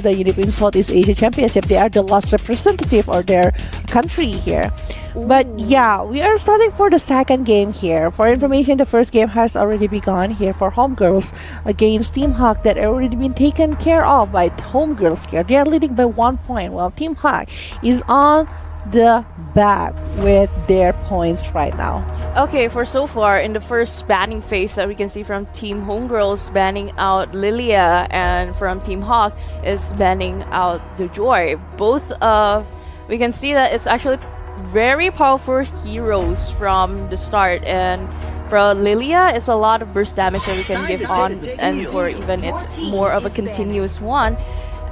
the Unipin Southeast Asia Championship. They are the last representative of their country here. But yeah, we are starting for the second game here. For information, the first game has already begun here for Homegirls against Team Hawk that already been taken care of by Homegirls here. They are leading by 1 point while Team Hawk is on the back with their points right now. Okay, for so far in the first banning phase that we can see from Team Homegirls banning out Lilia, and from Team Hawk is banning out the Joy. Both of we can see that it's actually very powerful heroes from the start, and for Lilia it's a lot of burst damage that we can give on, and for even it's more of a continuous one.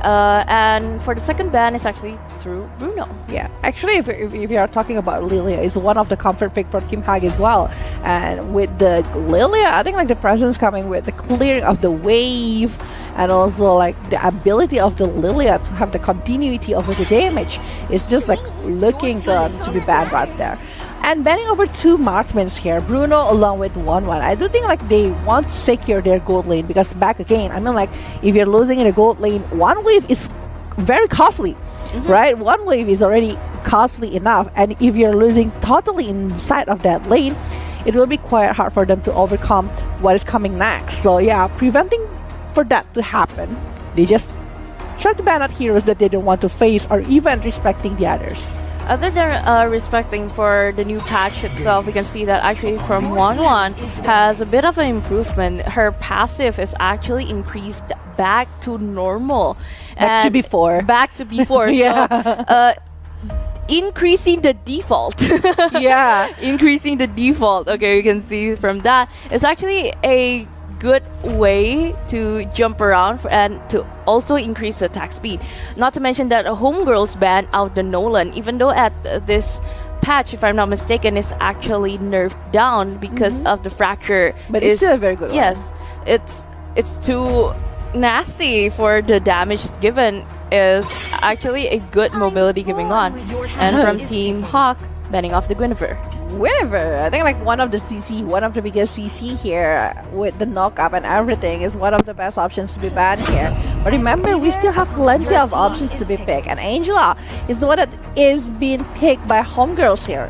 And for the second ban, it's actually through Bruno. Yeah, actually, if you are talking about Lilia, it's one of the comfort pick for Team Hag as well. And with the Lilia, I think like the presence coming with the clearing of the wave, and also like the ability of the Lilia to have the continuity over the damage, it's just like looking good to be banned right there. And banning over 2 marksmen here, Bruno along with 1-1. I do think like they want to secure their gold lane, because back again, I mean like if you're losing in a gold lane, 1 wave is very costly, right? 1 wave is already costly enough, and if you're losing totally inside of that lane, it will be quite hard for them to overcome what is coming next. So yeah, preventing for that to happen, they just try to ban out heroes that they don't want to face, or even respecting the others. Other than respecting for the new patch itself, we can see that actually from 1-1 has a bit of an improvement. Her passive is actually increased back to normal. Back to before. Back to before. Yeah. So, increasing the default. Yeah. Increasing the default. Okay, you can see from that. It's actually a good way to jump around and to also increase the attack speed. Not to mention that Homegirls banned out the Nolan, even though at this patch, if I'm not mistaken, is actually nerfed down because of the fracture. But it's still a very good one. Yes, it's too nasty for the damage given. Is actually a good mobility giving on. And from Team Hawk, banning off the Guinevere. Whenever I think like one of the biggest CC here with the knock-up and everything is one of the best options to be banned here. But remember, we still have plenty of options to be picked, and Angela is the one that is being picked by Homegirls here.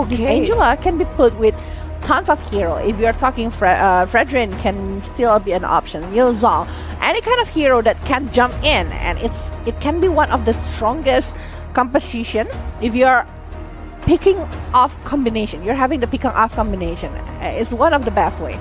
This Angela can be put with tons of hero. If you're talking Fredrin can still be an option. Yozong, any kind of hero that can jump in, and it can be one of the strongest composition if you're picking off combination. You're having the picking off combination. It's one of the best way,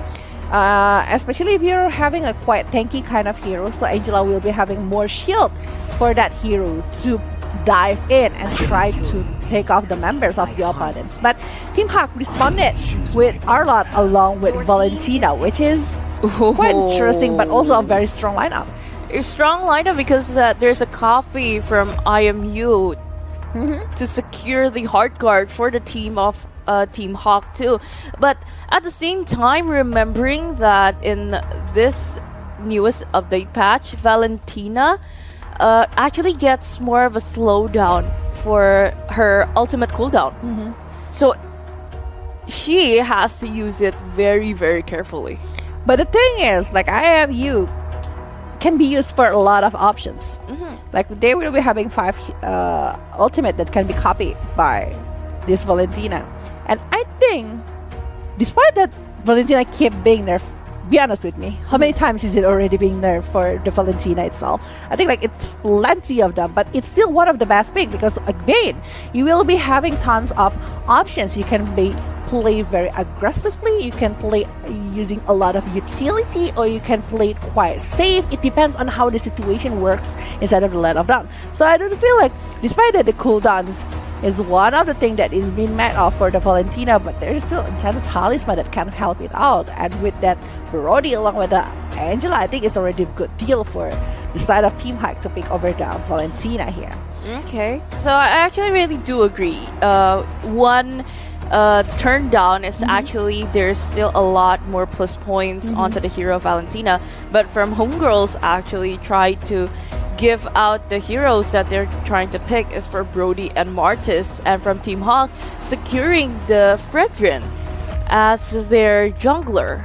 especially if you're having a quite tanky kind of hero. So Angela will be having more shield for that hero to dive in and try to pick off the members of the opponents. But Team Hawk responded with Arlott along with Valentina, which is quite interesting, but also a very strong lineup. A strong lineup because there's a copy from IMU to secure the hard guard for the team of Team Hawk too. But at the same time, remembering that in this newest update patch, Valentina actually gets more of a slowdown for her ultimate cooldown. So she has to use it very, very carefully. But the thing is, like IMU can be used for a lot of options. Like they will be having 5 ultimate that can be copied by this Valentina, and I think despite that Valentina keep being nerfed, be honest with me, how many times is it already being nerfed for the Valentina itself? I think like it's plenty of them, but it's still one of the best pick, because again, you will be having tons of options. You can play very aggressively, you can play using a lot of utility, or you can play it quite safe. It depends on how the situation works inside of the Land of Dawn. So I don't feel like, despite that the cooldowns is one of the things that is being met off for the Valentina, but there's still Enchanted Talisman that can help it out. And with that Brody along with the Angela, I think it's already a good deal for the side of Team Hike to pick over the Valentina here. Okay, so I actually really do agree. One turn down is actually there's still a lot more plus points onto the hero Valentina, but from Homegirls actually try to give out the heroes that they're trying to pick is for Brody and Martis, and from Team Hawk securing the Fredrin as their jungler.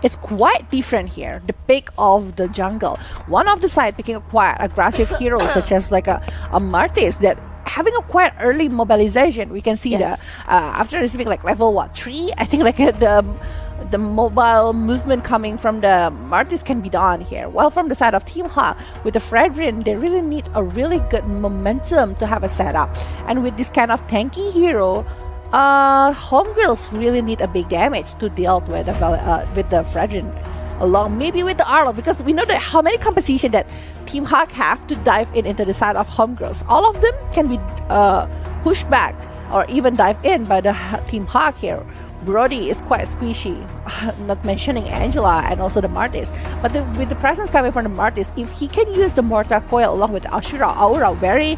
it's quite different here. The pick of the jungle. One of the side picking a quite aggressive hero such as like a Martis that having a quite early mobilization. We can see Yes. after receiving like level what 3, I think like the mobile movement coming from the Martis can be done here. While from the side of Team Hawk with the Fredrin, they really need a really good momentum to have a setup. And with this kind of tanky hero, Homegirls really need a big damage to deal with the Fredrin along maybe with the Arlo, because we know that how many composition that Team Hawk have to dive into the side of Homegirls. All of them can be pushed back or even dive in by the Team Hawk here. Brody is quite squishy, not mentioning Angela and also the Martis. But with the presence coming from the Martis, if he can use the Mortar Coil along with the Ashura Aura very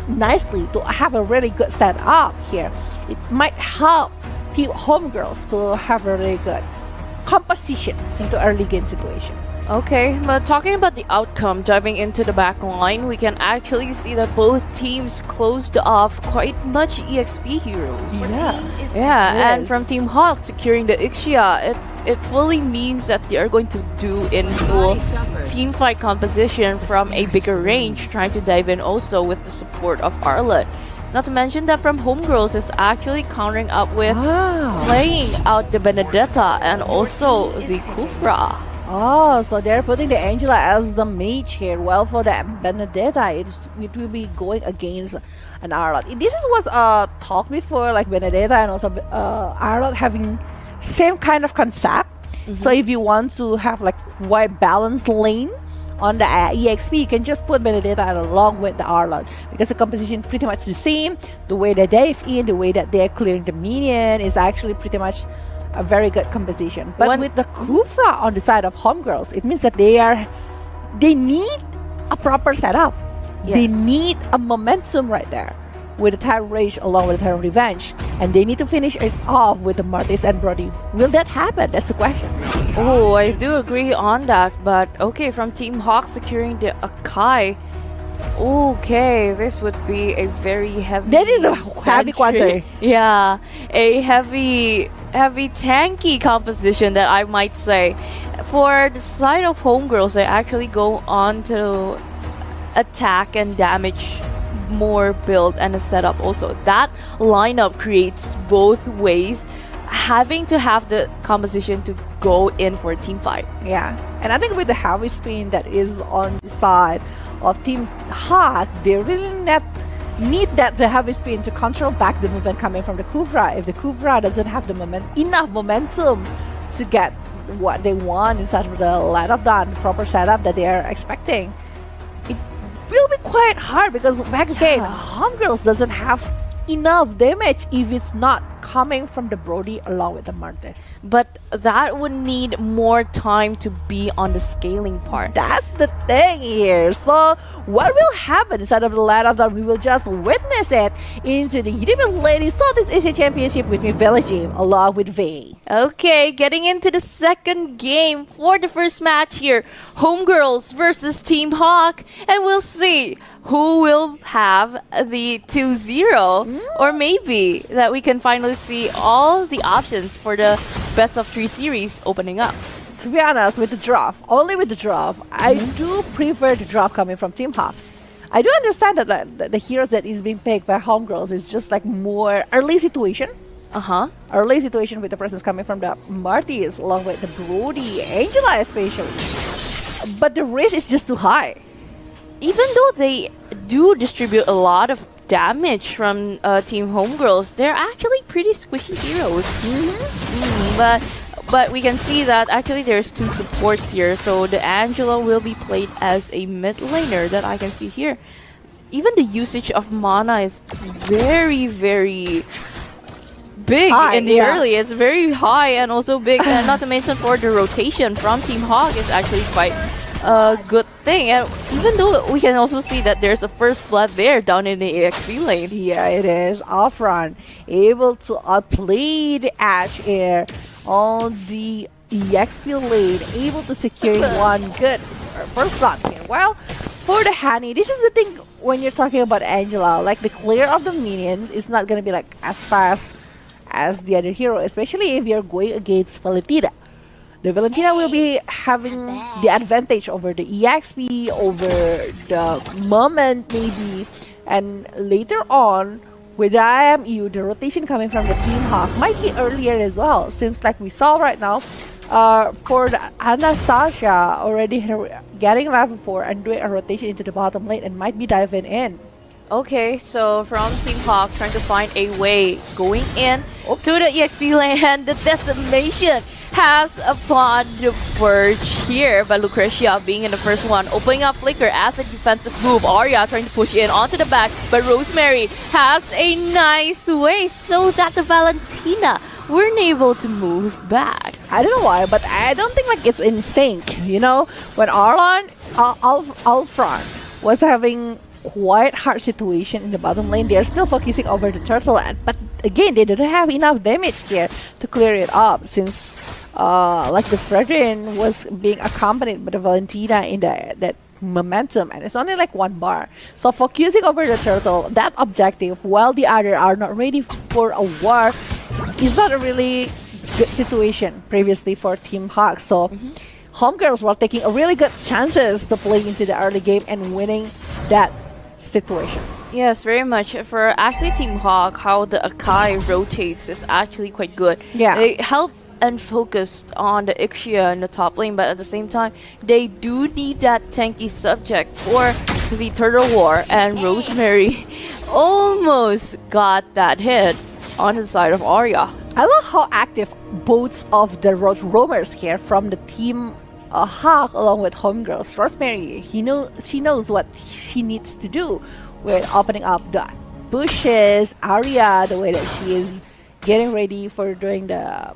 nicely to have a really good setup here, it might help Team Homegirls to have a really good composition into early game situation. Okay, but talking about the outcome, diving into the back line, we can actually see that both teams closed off quite much EXP heroes. Yeah. Yeah, and Yes. from Team Hawk securing the Ixia, it fully means that they are going to do into team fight composition from a bigger range, trying to dive in also with the support of Arlet. Not to mention that from Homegirls is actually countering up with Wow. playing out the Benedetta and also the Kufra. Oh, so they're putting the Angela as the mage here. Well, for the Benedetta, it will be going against an Arlot. This was talk before, like Benedetta and also Arlot having same kind of concept. So if you want to have like wide balanced lane on the EXP, you can just put Benedetta along with the Arlot, because the composition is pretty much the same. The way that they dive in, the way that they're clearing the minion is actually pretty much a very good composition. But with the Kufra on the side of Homegirls, it means that they need a proper setup. They Yes. need a momentum right there with the Tyrant Rage along with the Tyrant Revenge, and they need to finish it off with the Martis and Brody. Will that happen? That's the question. Oh, I do agree on that, but okay, from Team Hawk securing the Akai, okay, this would be a very heavy. That is a heavy quantity. Yeah, a heavy tanky composition that I might say. For the side of Homegirls, they actually go on to attack and damage more build and a setup also. That lineup creates both ways, having to have the composition to go in for a team fight. Yeah, and I think with the heavy spin that is on the side of Team Hawk, they really need the heavy spin to control back the movement coming from the Kufra. If the Kufra doesn't have the enough momentum to get what they want inside of the light of dawn, the proper setup that they are expecting, it will be quite hard, because back again, Homegirls doesn't have enough damage if it's not coming from the Brody along with the Martis. But that would need more time to be on the scaling part. That's the thing here. So what will happen inside of the light of dawn? We will just witness it into the Unipin Ladies Southeast Asia Championship with me, Village Team, along with V. Okay, getting into the second game for the first match here. Homegirls versus Team Hawk. And we'll see who will have the 2-0. Or maybe that we can finally see all the options for the best of 3 series opening up. To be honest, with the draft, only with the draft, I do prefer the draft coming from Team Hawk. I do understand that the heroes that is being picked by Homegirls is just like more early situation. Early situation with the presence coming from the Martis along with the Brody, Angela especially. But the risk is just too high. Even though they do distribute a lot of damage from Team Homegirls, they're actually pretty squishy heroes. But we can see that actually there's 2 supports here, so the Angela will be played as a mid laner that I can see here. Even the usage of mana is very, very big High, in the yeah. early. It's very high and also big, and not to mention for the rotation from Team Hawk is actually quite a good thing. And even though we can also see that there's a first blood there down in the EXP lane. Yeah, it is. Offrun able to outplay the Ash Air on the EXP lane, able to secure one good first blood here. Well, for the Honey, this is the thing when you're talking about Angela, like the clear of the minions is not gonna be like as fast as the other hero, especially if you're going against Valentina. the Valentina will be having the advantage over the EXP, over the moment maybe, and later on with IMU, the rotation coming from the Team Hawk might be earlier as well, since like we saw right now, for the Anastasia already getting level 4 and doing a rotation into the bottom lane and might be diving in. Okay, so from Team Hawk trying to find a way going in to the EXP lane, and the decimation has upon the verge here by Lucretia being in the first one, opening up Flicker as a defensive move. Arya trying to push in onto the back, but Rosemary has a nice way so that the Valentina weren't able to move back. I don't know why, but I don't think like it's in sync. You know, when Alfron was having quite hard situation in the bottom lane, they're still focusing over the turtle, but again they didn't have enough damage here to clear it up, since like the Fredrin was being accompanied by the Valentina in that momentum, and it's only like 1 bar. So focusing over the turtle, that objective, while the other are not ready for a war, is not a really good situation previously for Team Hawk. So Homegirls were taking a really good chances to play into the early game and winning that situation. Yes, very much. For actually Team Hawk, how the Akai rotates is actually quite good. Yeah. They help and focused on the Ixia in the top lane, but at the same time, they do need that tanky subject for the Turtle War, and Rosemary almost got that hit on the side of Arya. I love how active both of the road roamers here from the Team Hawk along with Homegirls. Rosemary, she knows what she needs to do with opening up the bushes. Arya, the way that she is getting ready for doing the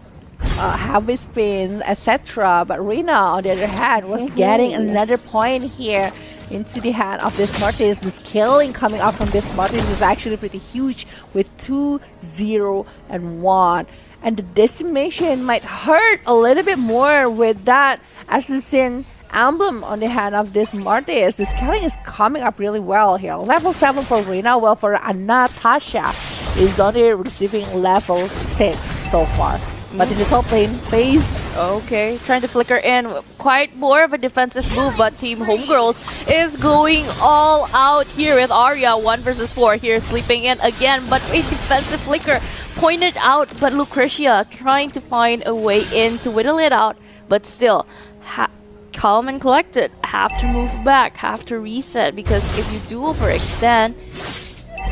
heavy spins, etc. But Rina, on the other hand, was getting another point here into the hand of this Mortis. The scaling coming up from this Mortis is actually pretty huge with 2, 0, and 1. And the decimation might hurt a little bit more with that assassin emblem on the hand of this Mortis. The scaling is coming up really well here. Level 7 for Rina, well for Anastasia is only receiving level 6 so far. But in the top lane, FaZe. Okay, trying to flicker in. Quite more of a defensive move, but Team Homegirls is going all out here with Arya. 1 versus 4 here, sleeping in again, but a defensive flicker pointed out. But Lucretia trying to find a way in to whittle it out, but still calm and collected. Have to move back, have to reset, because if you do overextend,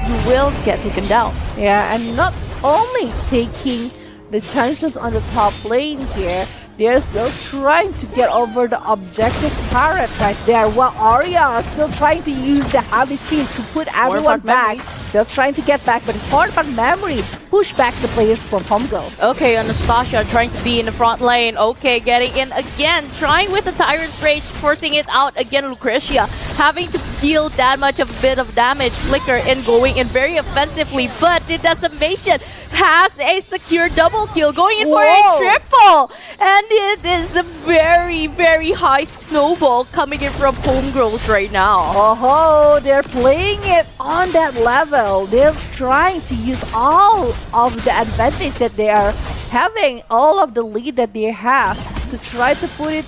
you will get taken down. Yeah, and not only taking the chances on the top lane here, they're still trying to get over the objective turret right there, while Arya is still trying to use the heavy speed to put everyone back. Still trying to get back, but it's hard but memory push back the players from Homegirls. Okay, Anastasia trying to be in the front lane. Okay, getting in again, trying with the Tyrant's Rage, forcing it out again. Lucretia having to deal that much of a bit of damage. Flicker in, going in very offensively, but the decimation has a secure double kill, going in for a triple, and it is a very, very high snowball coming in from Homegirls right now. Oh, they're playing it on that level. They're trying to use all of the advantage that they are having, all of the lead that they have, to try to put it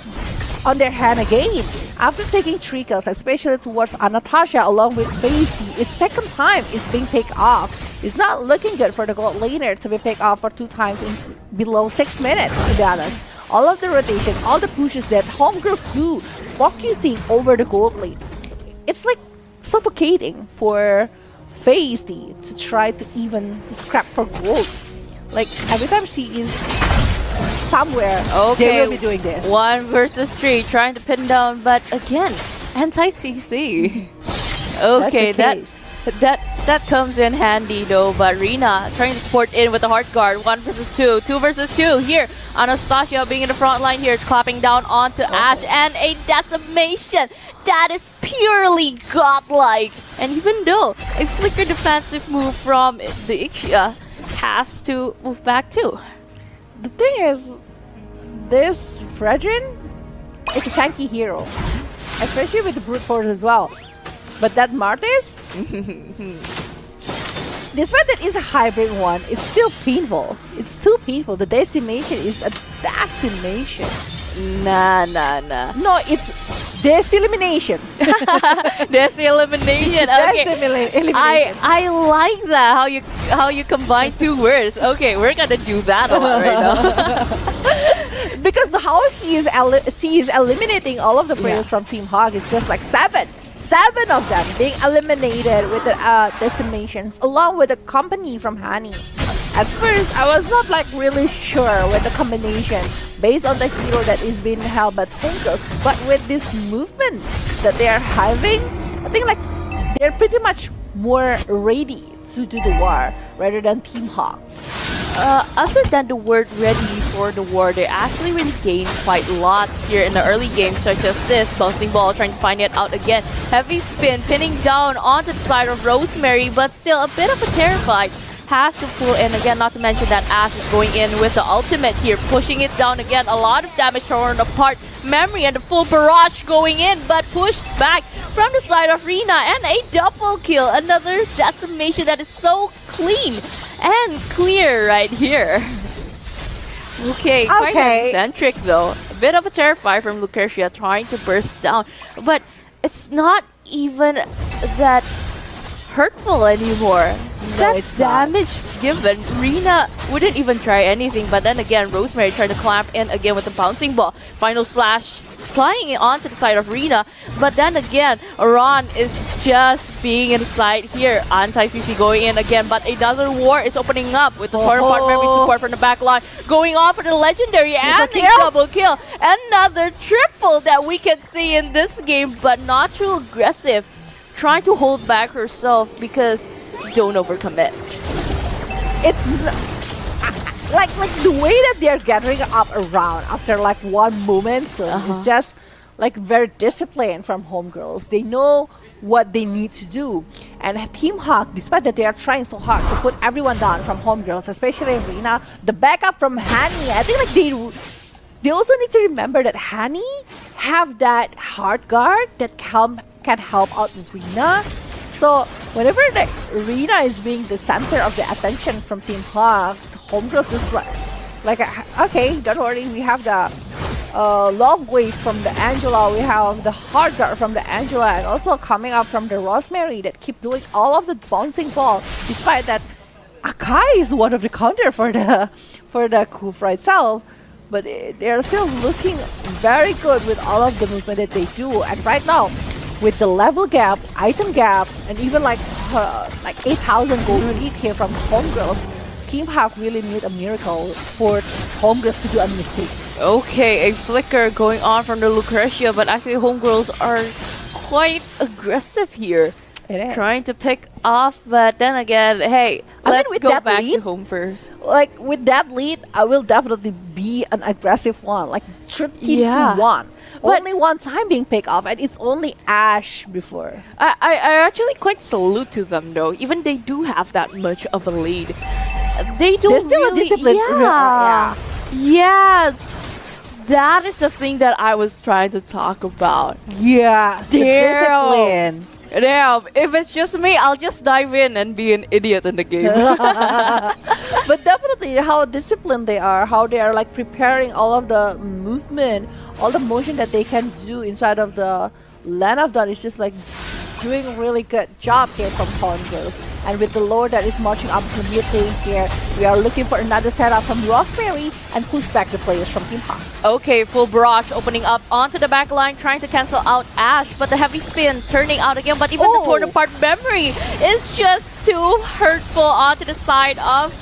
on their hand again. After taking 3 kills, especially towards Anastasia along with FaZe, its second time is being picked off. It's not looking good for the gold laner to be picked off for 2 times in below 6 minutes, to be honest. All of the rotation, all the pushes that Homegirls do, focusing over the gold lane, it's like suffocating for FaZe to try to even scrap for gold. Like every time she is somewhere, they will be doing this. 1 versus 3, trying to pin down, but again, anti-CC. Okay, that comes in handy though, but Rina trying to support in with the Heart Guard. 1 versus 2, 2 versus 2 here. Anastasia being in the front line here, clapping down onto Ashe, and a decimation that is purely godlike. And even though a flicker defensive move from the Ixia has to move back too. The thing is, this Fredrin is a tanky hero, especially with the brute force as well. But that Martis, despite that it's a hybrid one, it's still painful. It's too painful. The decimation is a decimation. Nah, nah, nah. No, it's elimination. There's the elimination. Okay. Elimination. I like that how you combine two words. Okay, we're gonna do that a lot right now. Because how he is eliminating all of the players from Team Hawk is just like seven of them being eliminated with the decimations, along with the company from Hani. At first, I was not like really sure with the combination based on the hero that is being held by Homegirls, but with this movement that they are having, I think like they're pretty much more ready to do the war rather than Team Hawk. Other than the word ready for the war, they actually really gained quite lots here in the early game, such as this bouncing ball, trying to find it out again. Heavy spin, pinning down onto the side of Rosemary, but still a bit of a terrified. Has to pull in again, not to mention that Ash is going in with the ultimate here, pushing it down again. A lot of damage torn apart. Memory and the full barrage going in, but pushed back from the side of Rina, and a double kill. Another decimation that is so clean and clear right here. Okay, quite eccentric though. A bit of a terrify from Lucretia trying to burst down, but it's not even that hurtful anymore. No, that it's damage given, Rina wouldn't even try anything, but then again, Rosemary tried to clamp in again with the bouncing ball. Final slash flying it onto the side of Rina, but then again, Ron is just being inside here. Anti-CC going in again, but another war is opening up with the torn apart memory support from the back line, going off for the legendary and a double kill. Another triple that we can see in this game, but not too aggressive. Trying to hold back herself because don't overcommit. It's like the way that they're gathering up around after like one moment, so it's just like very disciplined from Homegirls. They know what they need to do, and Team Hawk, despite that they are trying so hard to put everyone down from Homegirls, especially Rina, the backup from Hani, I think like they also need to remember that Hani have that hard guard that can help out Rina. So whenever like Rina is being the center of the attention from Team Hawk, Homegirls is like okay, don't worry, we have the love wave from the Angela, we have the hard guard from the Angela, and also coming up from the Rosemary that keep doing all of the bouncing ball, despite that Akai is one of the counter for the Kufra itself. But they're still looking very good with all of the movement that they do. And right now, with the level gap, item gap, and even like 8,000 gold lead here from Homegirls, Team Hawk really need a miracle for Homegirls to do a mistake. Okay, a flicker going on from the Lucretia, but actually Homegirls are quite aggressive here. It is. Trying to pick off, but then again, hey, let's with go that back lead, to home first. Like with that lead, I will definitely be an aggressive one. Like 13 Yeah. to 1. But Only one time being picked off, and it's only Ash before. I actually quite salute to them though. Even they do have that much of a lead, they don't They're still really, a disciplined. yeah. Yes, that is the thing that I was trying to talk about. Yeah, the Damn. discipline. Damn, if it's just me, I'll just dive in and be an idiot in the game. But definitely how disciplined they are, how they are like preparing all of the movement, all the motion that they can do inside of the land of Dawn is just like doing a really good job here from Homegirls. And with the Lord that is marching up to mid lane here, we are looking for another setup from Rosemary and push back the players from Team Hawk. Okay, full barrage opening up onto the back line, trying to cancel out Ash, but the heavy spin turning out again, but even the torn apart memory is just too hurtful onto the side of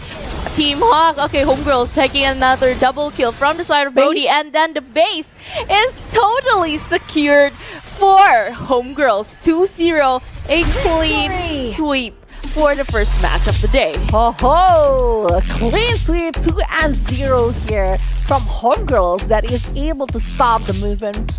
Team Hawk. Okay, Homegirls taking another double kill from the side of Brody, and then the base is totally secured for Homegirls. 2-0, a clean sweep for the first match of the day. Ho ho! A clean sweep, 2-0 here from Homegirls that is able to stop the movement